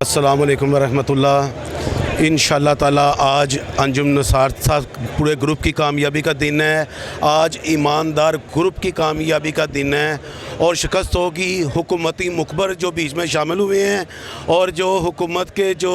अस्सलाम वालेकुम वरहमतुल्लाह। इंशाअल्लाह ताला आज अंजुम नसार साहब पूरे ग्रुप की कामयाबी का दिन है। आज ईमानदार ग्रुप की कामयाबी का दिन है और शिकस्त होगी हुकूमती मुखबर जो बीच में शामिल हुए हैं और जो हुकूमत के जो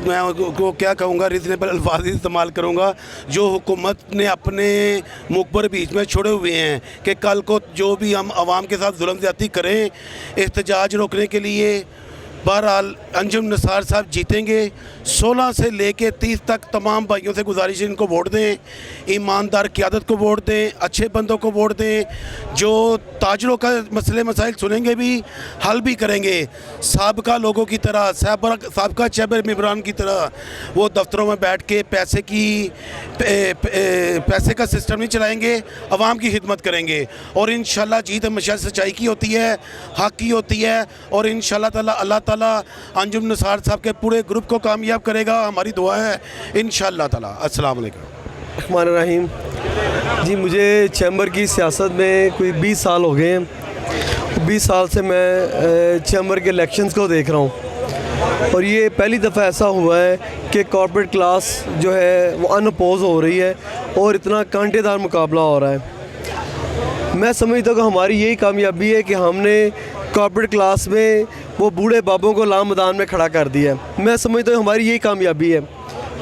मैं को क्या कहूँगा रीज़नेबल अल्फाज इस्तेमाल करूँगा, जो हुकूमत ने अपने मुखबर बीच में छोड़े हुए हैं कि कल को जो भी हम आवाम के साथ जुल्म ज़्यादती करें एहतजाज रोकने के लिए। बहरहाल अंजुम नसार साहब जीतेंगे। 16 से लेके 30 तक तमाम भाइयों से गुजारिश है इनको वोट दें, ईमानदार क़यादत को वोट दें, अच्छे बंदों को वोट दें, जो ताजरों का मसले मसाइल सुनेंगे भी हल भी करेंगे। साबका लोगों की तरह साबका चैबर मेंबरान की तरह वो दफ्तरों में बैठ के पैसे का सिस्टम नहीं चलाएंगे, आवाम की खिदमत करेंगे और इंशाल्लाह जीत हमेशा सच्चाई की होती है, हक़ की होती है और इंशाल्लाह ताला अल्लाह ताला अंजुम नसार साहब के पूरे ग्रुप को कामयाब करेगा। हमारी दुआ है इंशाअल्लाह ताला। अस्सलाम वालेकुम। रहमान रहीम। जी, मुझे चैम्बर की सियासत में कोई 20 साल हो गए हैं। 20 साल से मैं चैम्बर के इलेक्शंस को देख रहा हूँ और ये पहली दफ़ा ऐसा हुआ है कि कॉर्पोरेट क्लास जो है वो अनअपोज हो रही है और इतना कांटेदार मुकाबला हो रहा है। मैं समझता हूँ कि हमारी यही कामयाबी है कि हमने कॉर्पोरेट क्लास में वो बूढ़े बाबों को लाम मैदान में खड़ा कर दिया है। मैं समझता हूँ हमारी यही कामयाबी है।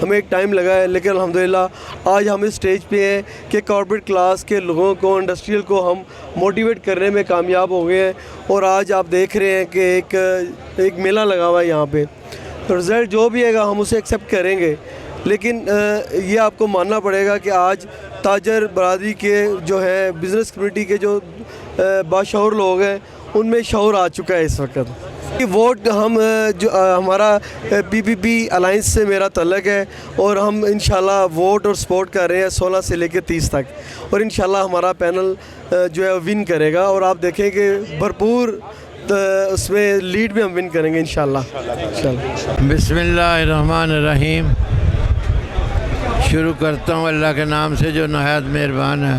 हमें एक टाइम लगा है लेकिन अल्हम्दुलिल्लाह आज हम इस स्टेज पे हैं कि कॉर्पोरेट क्लास के लोगों को, इंडस्ट्रियल को हम मोटिवेट करने में कामयाब हो गए हैं और आज आप देख रहे हैं कि एक मेला लगा हुआ है यहाँ पे। रिज़ल्ट जो भी है हम उसे एक्सेप्ट करेंगे, लेकिन ये आपको मानना पड़ेगा कि आज ताजर बरादरी के जो है बिज़नेस कम्युनिटी के जो बाशऊर लोग हैं उनमें शऊर आ चुका है इस वक्त। वोट हम जो हमारा पीपीपी अलाइंस से मेरा तल्लक है और हम इंशाल्लाह वोट और सपोर्ट कर रहे हैं 16 से लेकर 30 तक और इंशाल्लाह हमारा पैनल जो है विन करेगा और आप देखें कि भरपूर उसमें लीड में हम विन करेंगे इंशाल्लाह। बिस्मिल्लाहिर्रहमानिर्रहीम। शुरू करता हूँ अल्लाह के नाम से जो नहायत मेहरबान है।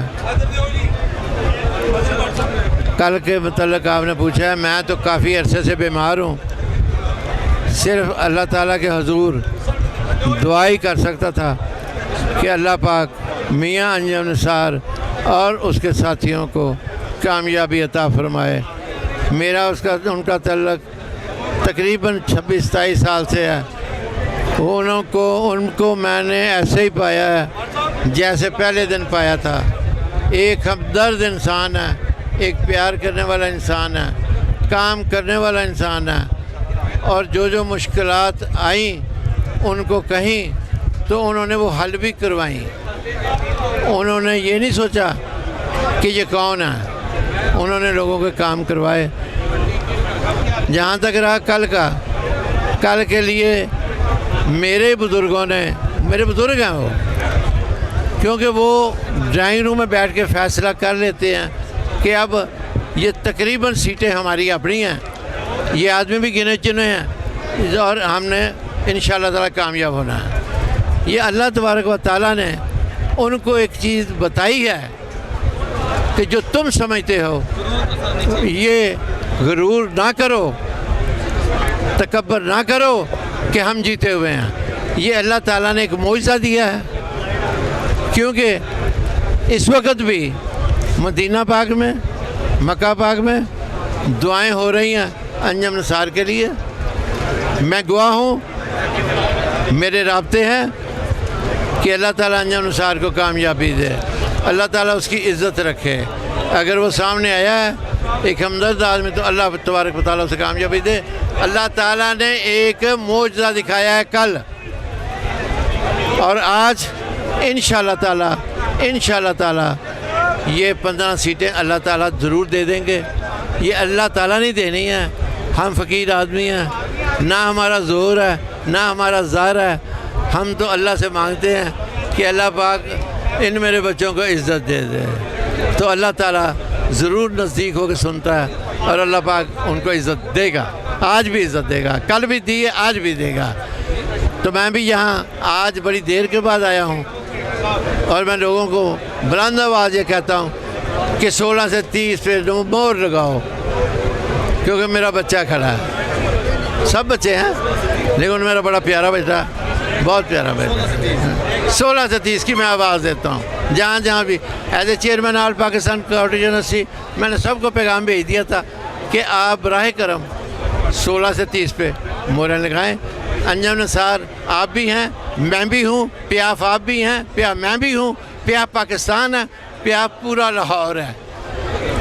कल के मतलब आपने पूछा है, मैं तो काफ़ी अरसे से बीमार हूँ। सिर्फ अल्लाह ताला के हुजूर दुआ ही कर सकता था कि अल्लाह पाक मियाँ अंजुम नसार और उसके साथियों को कामयाबी अता फरमाए। मेरा उनका तल्लक तकरीबन 26-27 साल से है। उनको मैंने ऐसे ही पाया है जैसे पहले दिन पाया था। एक हमदर्द इंसान है, एक प्यार करने वाला इंसान है, काम करने वाला इंसान है और जो मुश्किलात आई उनको कहीं तो उन्होंने वो हल भी करवाई। उन्होंने ये नहीं सोचा कि ये कौन है, उन्होंने लोगों के काम करवाए। जहाँ तक रहा कल के लिए मेरे बुज़ुर्गों ने, मेरे बुज़ुर्ग हैं वो, क्योंकि वो ड्राइंग रूम में बैठ के फ़ैसला कर लेते हैं कि अब ये तकरीबन सीटें हमारी अपनी हैं, ये आदमी भी गिने चुने हैं और हमने इंशाअल्लाह ताला कामयाब होना है। ये अल्लाह तबारक व तआला ने उनको एक चीज़ बताई है कि जो तुम समझते हो ये गुरूर ना करो, तकब्बर ना करो कि हम जीते हुए हैं। ये अल्लाह ताला ने एक मौजज़ा दिया है, क्योंकि इस वक्त भी मदीना पाक में, मक्का पाक में दुआएं हो रही हैं अंजुम नसार के लिए। मैं गवाह हूँ, मेरे राब्ते हैं कि अल्लाह ताला अंजुम नसार को कामयाबी दे, अल्लाह ताला उसकी इज़्ज़त रखे। अगर वो सामने आया है एक हमदर्द आदमी तो अल्लाह तबारक व तआला उसे कामयाबी दे। अल्लाह ताला ने एक मौजज़ा दिखाया है कल और आज इंशाअल्लाह ताला ये 15 सीटें अल्लाह ताला ज़रूर दे देंगे। ये अल्लाह ताला नहीं देनी है, हम फ़कीर आदमी हैं, ना हमारा ज़ोर है ना हमारा ज़ार है। हम तो अल्लाह से मांगते हैं कि अल्लाह पाक इन मेरे बच्चों को इज़्ज़त दे दे, तो अल्लाह ताला ज़रूर नज़दीक होकर सुनता है और अल्लाह पाक उनको इज़्ज़त देगा। आज भी इज़्ज़त देगा, कल भी दी है, आज भी देगा। तो मैं भी यहाँ आज बड़ी देर के बाद आया हूँ और मैं लोगों को बुलंद आवाज़ ये कहता हूँ कि 16 से 30 पे मोहर लगाओ, क्योंकि मेरा बच्चा खड़ा है। सब बच्चे हैं, लेकिन मेरा बड़ा प्यारा बेटा, बहुत प्यारा बेटा। 16 से 30 की मैं आवाज़ देता हूँ जहाँ जहाँ भी। As a chairman all Pakistan cottage university मैंने सबको पैगाम भेज दिया था कि आप बराह करम 16 से 30 पे मोहरें लगाएं। अंजम निसार आप भी हैं, मैं भी हूँ, पियाफ आप भी हैं, पियाफ मैं भी हूँ, पियाफ पाकिस्तान है, पियाफ पूरा लाहौर है।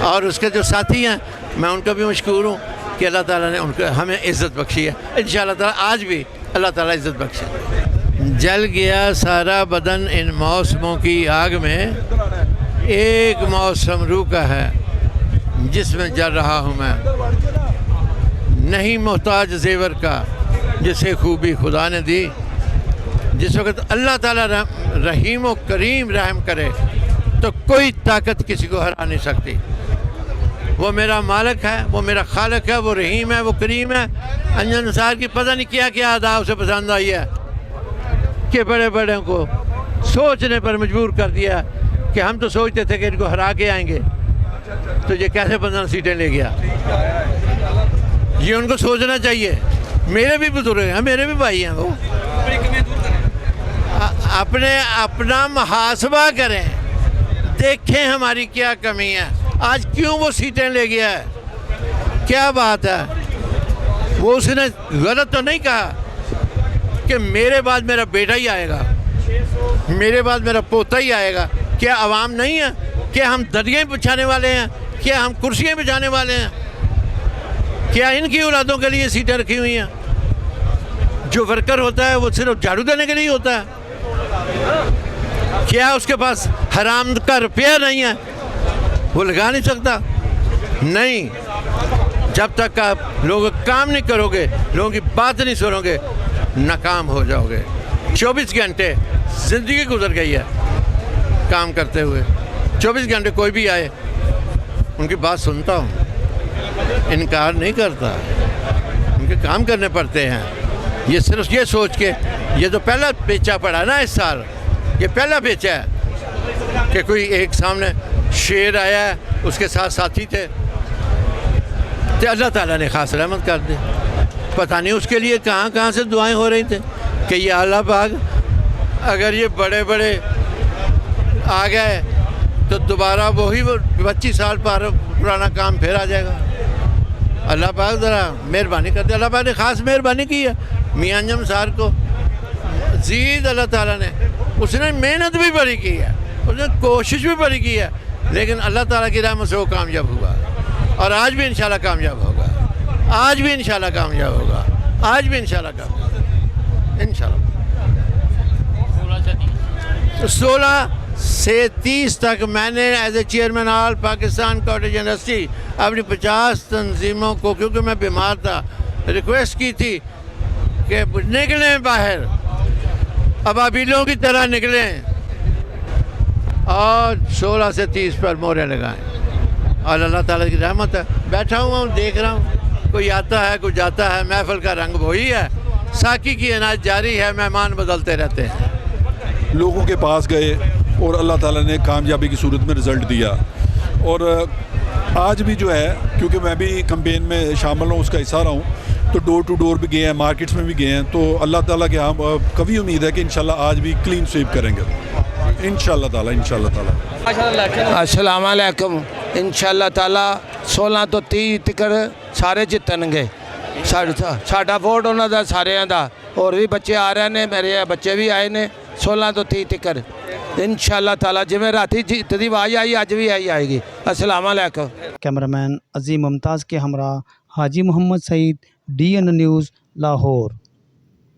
और उसके जो साथी हैं मैं उनका भी मशकूर हूँ कि अल्लाह ताला ने उनको हमें इज़्ज़त बख्शी है। इंशाअल्लाह ताला आज भी अल्लाह ताला इज़्ज़त बख्शे। जल गया सारा बदन इन मौसमों की आग में, एक मौसम रूह का है जिसमें जल रहा हूँ मैं। नहीं मोहताज ज़ेवर का जिसे खूबी खुदा ने दी। जिस वक्त अल्लाह ताला रहीम व करीम रहम करे तो कोई ताकत किसी को हरा नहीं सकती। वो मेरा मालिक है, वो मेरा खालिक है, वो रहीम है, वो करीम है। अंजन निसार की पता नहीं क्या क्या अदा उसे पसंद आई है कि बड़े बड़े को सोचने पर मजबूर कर दिया कि हम तो सोचते थे कि इनको हरा के आएंगे, तो ये कैसे 15 सीटें ले गया। ये उनको सोचना चाहिए। मेरे भी बुजुर्ग हैं, मेरे भी भाई हैं, वो अपना मुहासबा करें, देखें हमारी क्या कमी है, आज क्यों वो सीटें ले गया है, क्या बात है। वो उसने गलत तो नहीं कहा कि मेरे बाद मेरा बेटा ही आएगा, मेरे बाद मेरा पोता ही आएगा। क्या आवाम नहीं है? क्या हम दरियाँ बिछाने वाले हैं? क्या हम कुर्सियाँ बिछाने वाले हैं? क्या इनकी औलादों के लिए सीटें रखी हुई हैं? जो वर्कर होता है वो सिर्फ झाड़ू देने के लिए होता है? क्या उसके पास हराम का रुपया नहीं है, वो लगा नहीं सकता? नहीं, जब तक आप लोग काम नहीं करोगे, लोगों की बात नहीं सुनोगे, नाकाम हो जाओगे। 24 घंटे ज़िंदगी गुजर गई है काम करते हुए। 24 घंटे कोई भी आए उनकी बात सुनता हूँ, इनकार नहीं करता, उनके काम करने पड़ते हैं। ये सिर्फ ये सोच के, ये तो पहला पेचा पड़ा ना इस साल, ये पहला पेचा है कि कोई एक सामने शेर आया है, उसके साथ साथी थे, तो अल्लाह ताला ने ख़ास रहमत कर दी। पता नहीं उसके लिए कहाँ कहाँ से दुआएं हो रही थी कि ये अल्लाह पाक अगर ये बड़े बड़े आ गए तो दोबारा वही 25 साल पुराना काम फिर आ जाएगा। अल्लाह पाक ज़रा मेहरबानी कर दे। अल्लाह पाक ने ख़ास मेहरबानी की है मियां अंजम सार को। ज़ीद अल्लाह ताला ने, उसने मेहनत भी बड़ी की है, उसने कोशिश भी बड़ी की है, लेकिन अल्लाह ताला की रहमत से वो कामयाब हुआ और आज भी इंशाल्लाह कामयाब होगा, आज भी इंशाल्लाह कामयाब होगा, आज भी इंशाल्लाह कामयाब, इंशाल्लाह। 16 से 30 तक मैंने as a chairman all Pakistan cottage university अपनी 50 तंजीमों को, क्योंकि मैं बीमार था, रिक्वेस्ट की थी कि निकलें बाहर, अबाबीलों की तरह निकलें और 16 से 30 पर मोहरें लगाएं। और अल्लाह ताला की रहमत है, बैठा हुआ हूँ, देख रहा हूँ, कोई आता है, कोई जाता है, महफिल का रंग वही है, साकी की अनाज जारी है, मेहमान बदलते रहते हैं। लोगों के पास गए और अल्लाह ताला ने कामयाबी की सूरत में रिज़ल्ट दिया। और आज भी जो है, क्योंकि मैं भी कैंपेन में शामिल हूँ, उसका हिस्सा रहा हूँ, तो डोर टू डोर भी गए हैं, मार्केट्स में भी गए हैं, तो अल्लाह ताला के हम कभी उम्मीद है कि इंशाल्लाह आज भी क्लीन स्वीप करेंगे इंशाल्लाह ताला, इंशाल्लाह ताला। अस्सलाम वालेकुम। इंशाल्लाह ताला 16 ਤੋਂ 30 तक सारे जितणगे। साडा वोट उन्हां दा सारियां दा, और भी बच्चे आ रहे ने, मेरे बच्चे भी आए ने 16 ਤੋਂ 30 तक इंशाल्लाह ताला। जिवें राती जीत दी आवाज़ आई, अज भी आई आएगी। अस्सलाम वालेकुम। कैमरामैन अजीम मुमताज़ के हमरा हाजी मोहम्मद सईद, DN न्यूज़, लाहौर।